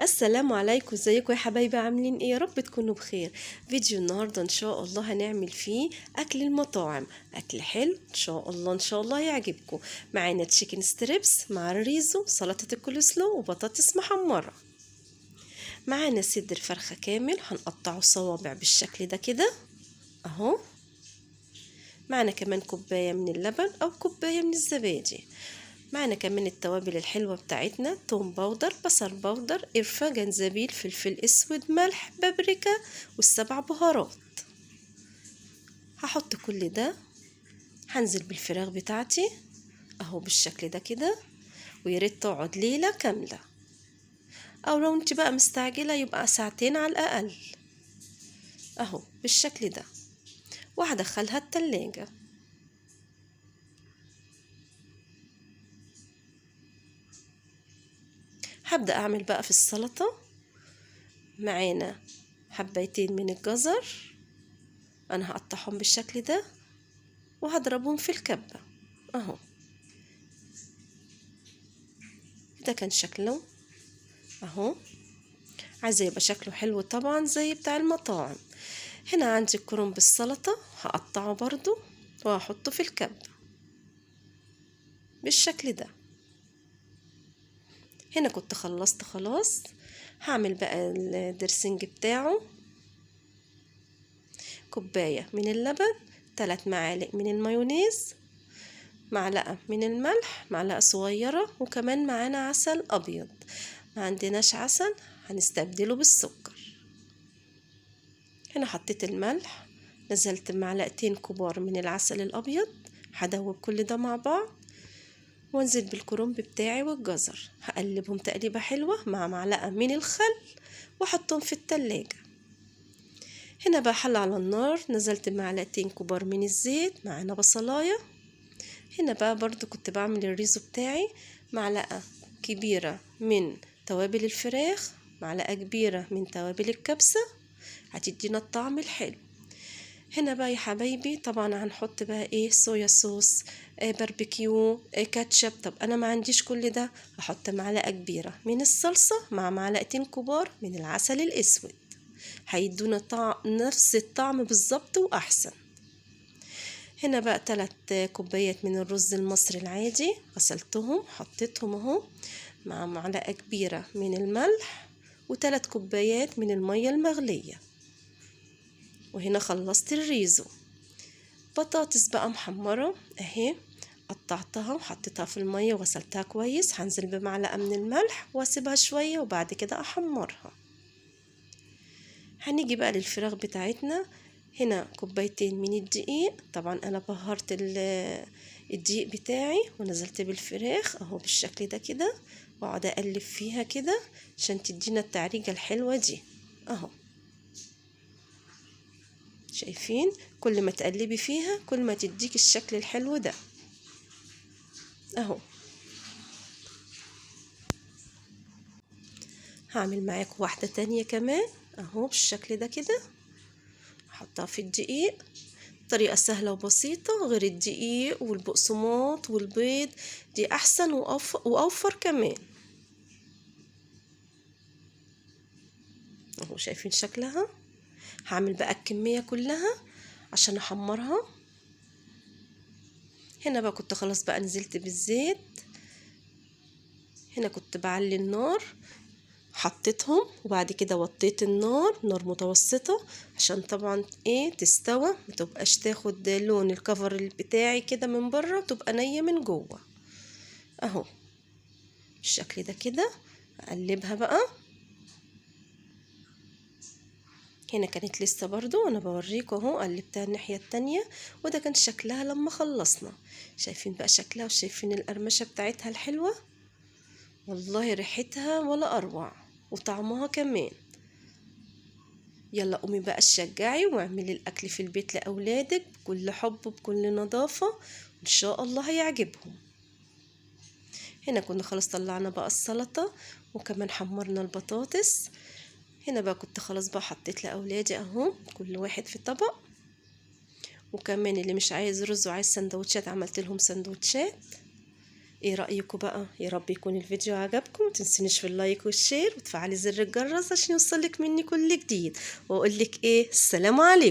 السلام عليكم، ازيكم يا حبايبي؟ عاملين ايه؟ يا رب تكونوا بخير. فيديو النهارده ان شاء الله هنعمل فيه اكل المطاعم، اكل حلو ان شاء الله يعجبكم. معانا تشيكن ستريبس مع الريزو، سلطه الكولسلو، وبطاطس محمره. معانا صدر فرخه كامل هنقطعه صوابع بالشكل ده كده اهو. معانا كمان كوبايه من اللبن او كوبايه من الزبادي. معنا كمان التوابل الحلوة بتاعتنا: توم باودر، بصل باودر، قرفة، جنزبيل، فلفل اسود، ملح، بابريكا، والسبع بهارات. هحط كل ده، هنزل بالفراخ بتاعتي اهو بالشكل ده كده. وياريت تقعد ليلة كاملة، او لو انت بقى مستعجلة يبقى ساعتين على الاقل اهو بالشكل ده. وهدخلها التلاجة. هبدأ اعمل بقى في السلطة. معانا حبايتين من الجزر، انا هقطعهم بالشكل ده وهضربهم في الكبة اهو. ده كان شكله اهو. عايزة يبقى شكله حلو طبعا زي بتاع المطاعم. هنا عندي الكرنب بالسلطة، هقطعه برضو وهحطه في الكبة بالشكل ده. هنا كنت خلصت خلاص. هعمل بقى الدرسنج بتاعه: كوباية من اللبن، 3 معالق من المايونيز، معلقة من الملح، معلقة صغيرة، وكمان معانا عسل أبيض. ما عندناش عسل هنستبدله بالسكر. هنا حطيت الملح، نزلت معلقتين كبار من العسل الأبيض. هدوب كل ده مع بعض وانزل بالكرنب بتاعي والجزر، هقلبهم تقليبة حلوة مع معلقة من الخل واحطهم في التلاجة. هنا بقى حل على النار، نزلت معلقتين كبار من الزيت، معانا بصلاية. هنا بقى برضو كنت بعمل الريزو بتاعي: معلقة كبيرة من توابل الفراخ، معلقة كبيرة من توابل الكبسة، هتدينا الطعم الحلو. هنا بقى يا حبايبي طبعا هنحط بقى ايه: صويا صوص، باربيكيو، كاتشب. طب انا ما عنديش كل ده، هحط معلقة كبيرة من الصلصة مع معلقتين كبار من العسل الاسود، هيدونا طعم نفس الطعم بالظبط واحسن. هنا بقى 3 كوبايات من الرز المصري العادي، غسلتهم حطيتهم اهو، مع معلقة كبيرة من الملح، و3 كوبايات من المية المغلية. وهنا خلصت الريزو. بطاطس بقى محمرة اهي، قطعتها وحطيتها في المية وغسلتها كويس. هنزل بمعلقة من الملح واسيبها شوية وبعد كده احمرها. هنيجي بقى للفراخ بتاعتنا. هنا كوبايتين من الدقيق، طبعا انا بهرت الدقيق بتاعي ونزلت بالفراخ اهو بالشكل ده كده، واقعد اقلب فيها كده عشان تدينا التعريجة الحلوة دي اهو. شايفين؟ كل ما تقلبي فيها كل ما تديك الشكل الحلو ده اهو. هعمل معاكم واحدة تانية كمان اهو بالشكل ده كده. هحطها في الدقيق، طريقة سهلة وبسيطة، غير الدقيق والبقسماط والبيض، دي احسن واوفر كمان اهو. شايفين شكلها؟ هعمل بقى الكمية كلها عشان احمرها. هنا بقى كنت خلاص بقى نزلت بالزيت. هنا كنت بعلي النار، حطيتهم وبعد كده وطيت النار، نار متوسطة، عشان طبعا ايه تستوى، متبقاش تاخد لون الكفر بتاعي كده من بره، تبقى نية من جوه اهو بالشكل ده كده. اقلبها بقى. هنا كانت لسه برضو انا بوريكم اهو، قلبتها الناحية التانية، وده كان شكلها لما خلصنا. شايفين بقى شكلها وشايفين القرمشة بتاعتها الحلوة؟ والله ريحتها ولا اروع، وطعمها كمان. يلا قومي بقى تشجعي واعملي الاكل في البيت لاولادك بكل حب وبكل نظافة، ان شاء الله هيعجبهم. هنا كنا خلاص طلعنا بقى السلطة وكمان حمرنا البطاطس. هنا بقى كنت خلاص بقى حطيت لاولادي اهو كل واحد في طبق، وكمان اللي مش عايز رز وعايز سندوتشات عملت لهم سندوتشات. ايه رأيكم بقى؟ يا رب يكون الفيديو عجبكم، متنسونيش في اللايك والشير وتفعلي زر الجرس عشان يوصلك مني كل جديد، واقولك ايه، السلام عليكم.